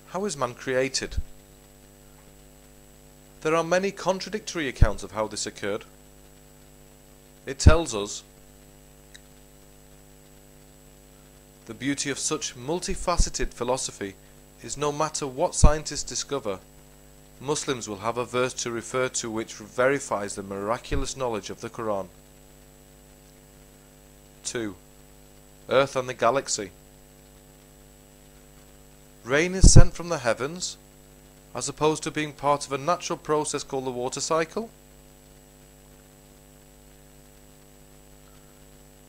How is man created? There are many contradictory accounts of how this occurred. It tells us the beauty of such multifaceted philosophy is no matter what scientists discover, Muslims will have a verse to refer to which verifies the miraculous knowledge of the Quran. 2. Earth and the galaxy. Rain is sent from the heavens, as opposed to being part of a natural process called the water cycle?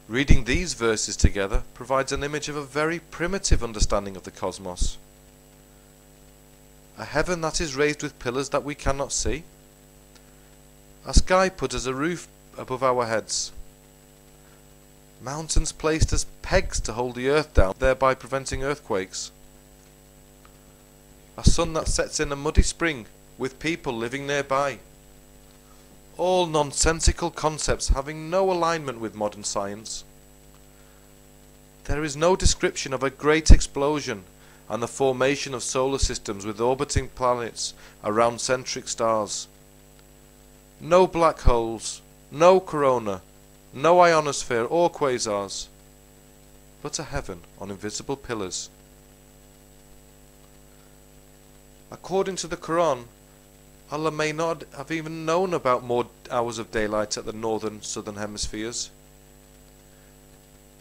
Reading these verses together provides an image of a very primitive understanding of the cosmos. A heaven that is raised with pillars that we cannot see. A sky put as a roof above our heads. Mountains placed as pegs to hold the earth down, thereby preventing earthquakes. A sun that sets in a muddy spring, with people living nearby. All nonsensical concepts having no alignment with modern science. There is no description of a great explosion and the formation of solar systems with orbiting planets around centric stars. No black holes, no corona, no ionosphere or quasars, but a heaven on invisible pillars. According to the Quran, Allah may not have even known about more hours of daylight at the northern southern hemispheres,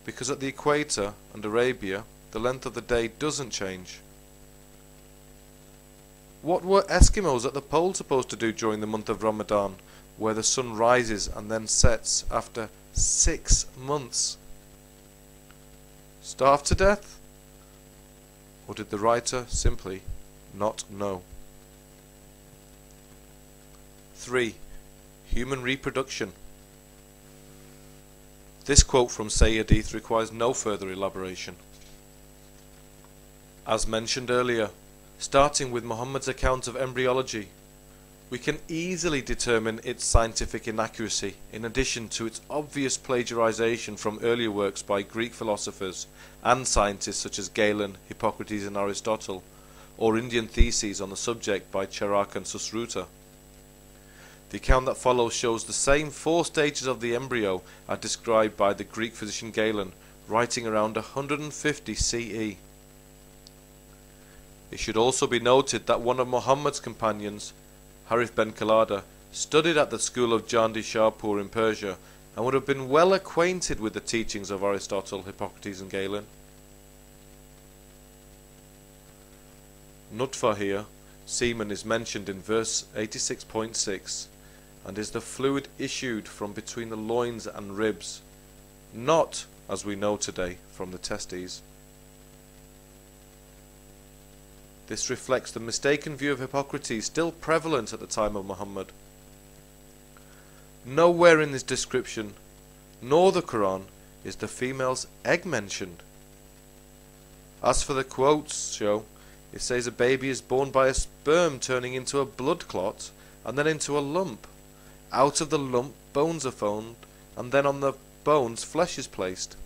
because at the equator and Arabia the length of the day doesn't change. What were Eskimos at the pole supposed to do during the month of Ramadan, where the sun rises and then sets after 6 months? Starve to death? Or did the writer simply not know? 3. Human reproduction. This quote from Sayyidith requires no further elaboration. As mentioned earlier, starting with Muhammad's account of embryology, we can easily determine its scientific inaccuracy in addition to its obvious plagiarization from earlier works by Greek philosophers and scientists such as Galen, Hippocrates and Aristotle, or Indian theses on the subject by Charak and Susruta. The account that follows shows the same 4 stages of the embryo are described by the Greek physician Galen, writing around 150 CE. It should also be noted that one of Muhammad's companions, Harith ben Kalada, studied at the school of Jandi Shahpur in Persia and would have been well acquainted with the teachings of Aristotle, Hippocrates and Galen. Nutfa here, semen, is mentioned in verse 86.6 and is the fluid issued from between the loins and ribs, not, as we know today, from the testes. This reflects the mistaken view of Hippocrates still prevalent at the time of Muhammad. Nowhere in this description, nor the Quran, is the female's egg mentioned. As for the quotes show, it says a baby is born by a sperm turning into a blood clot and then into a lump. Out of the lump bones are formed, and then on the bones flesh is placed.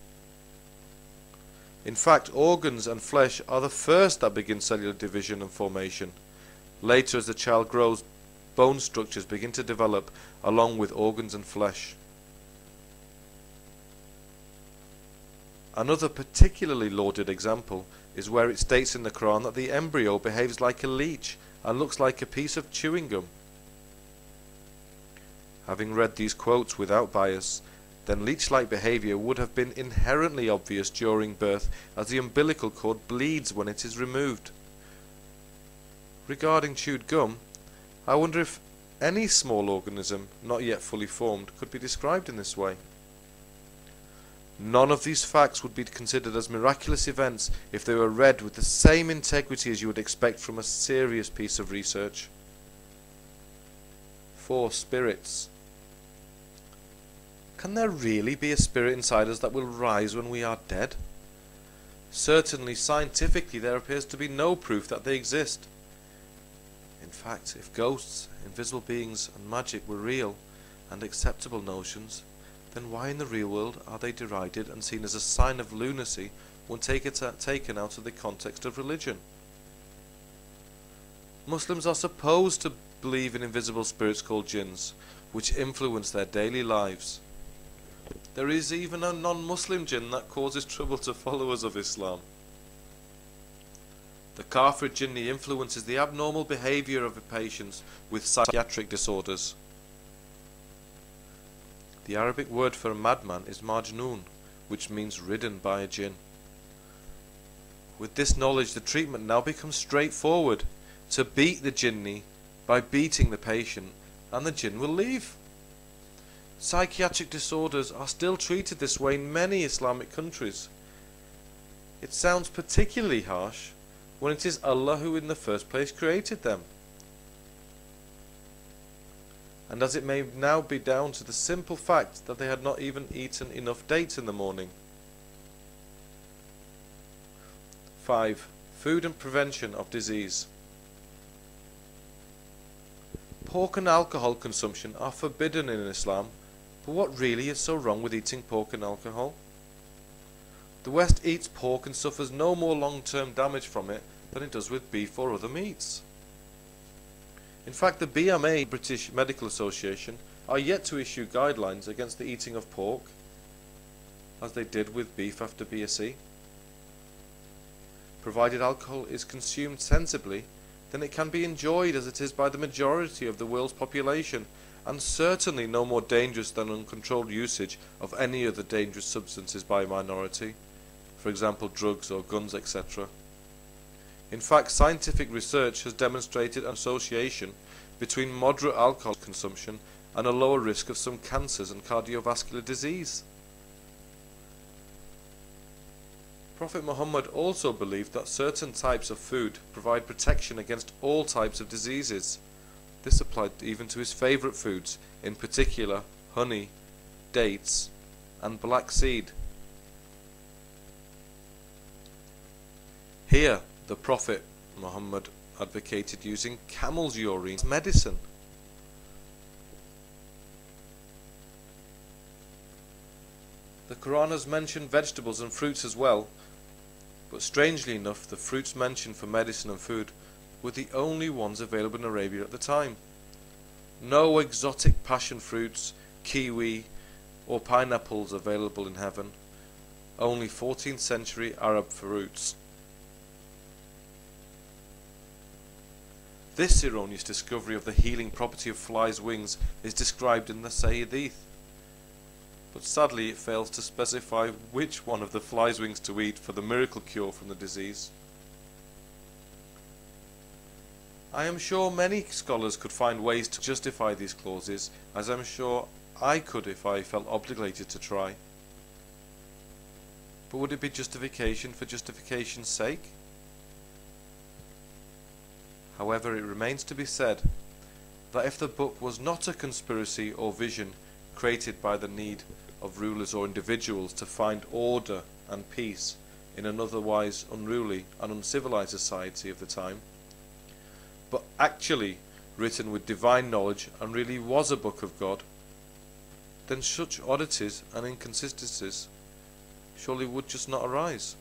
In fact, organs and flesh are the first that begin cellular division and formation. Later, as the child grows, bone structures begin to develop along with organs and flesh. Another particularly lauded example is where it states in the Quran that the embryo behaves like a leech and looks like a piece of chewing gum. Having read these quotes without bias, then leech-like behavior would have been inherently obvious during birth, as the umbilical cord bleeds when it is removed. Regarding chewed gum, I wonder if any small organism not yet fully formed could be described in this way. None of these facts would be considered as miraculous events if they were read with the same integrity as you would expect from a serious piece of research. 4. Spirits. Can there really be a spirit inside us that will rise when we are dead? Certainly, scientifically, there appears to be no proof that they exist. In fact, if ghosts, invisible beings, and magic were real and acceptable notions, then why in the real world are they derided and seen as a sign of lunacy when taken out of the context of religion? Muslims are supposed to believe in invisible spirits called jinns, which influence their daily lives. There is even a non-Muslim jinn that causes trouble to followers of Islam. The Kafir jinni influences the abnormal behaviour of patients with psychiatric disorders. The Arabic word for a madman is majnoon, which means ridden by a jinn. With this knowledge, the treatment now becomes straightforward: to beat the jinni by beating the patient, and the jinn will leave. Psychiatric disorders are still treated this way in many Islamic countries. It sounds particularly harsh when it is Allah who in the first place created them. And as it may now be down to the simple fact that they had not even eaten enough dates in the morning. 5. Food and prevention of disease. Pork and alcohol consumption are forbidden in Islam, but what really is so wrong with eating pork and alcohol? The West eats pork and suffers no more long-term damage from it than it does with beef or other meats. In fact, the BMA, British Medical Association, are yet to issue guidelines against the eating of pork, as they did with beef after BSE. Provided alcohol is consumed sensibly, then it can be enjoyed as it is by the majority of the world's population, and certainly no more dangerous than uncontrolled usage of any other dangerous substances by a minority, for example drugs or guns, etc. In fact, scientific research has demonstrated an association between moderate alcohol consumption and a lower risk of some cancers and cardiovascular disease. Prophet Muhammad also believed that certain types of food provide protection against all types of diseases. This applied even to his favourite foods, in particular honey, dates, and black seed. Here, the Prophet Muhammad advocated using camel's urine as medicine. The Quran has mentioned vegetables and fruits as well, but strangely enough, the fruits mentioned for medicine and food were the only ones available in Arabia at the time. No exotic passion fruits, kiwi, or pineapples available in heaven. Only 14th century Arab fruits. This erroneous discovery of the healing property of flies' wings is described in the Hadith, but sadly it fails to specify which one of the flies' wings to eat for the miracle cure from the disease. I am sure many scholars could find ways to justify these clauses, as I am sure I could if I felt obligated to try. But would it be justification for justification's sake? However, it remains to be said that if the book was not a conspiracy or vision created by the need of rulers or individuals to find order and peace in an otherwise unruly and uncivilized society of the time, but actually written with divine knowledge and really was a book of God, then such oddities and inconsistencies surely would just not arise.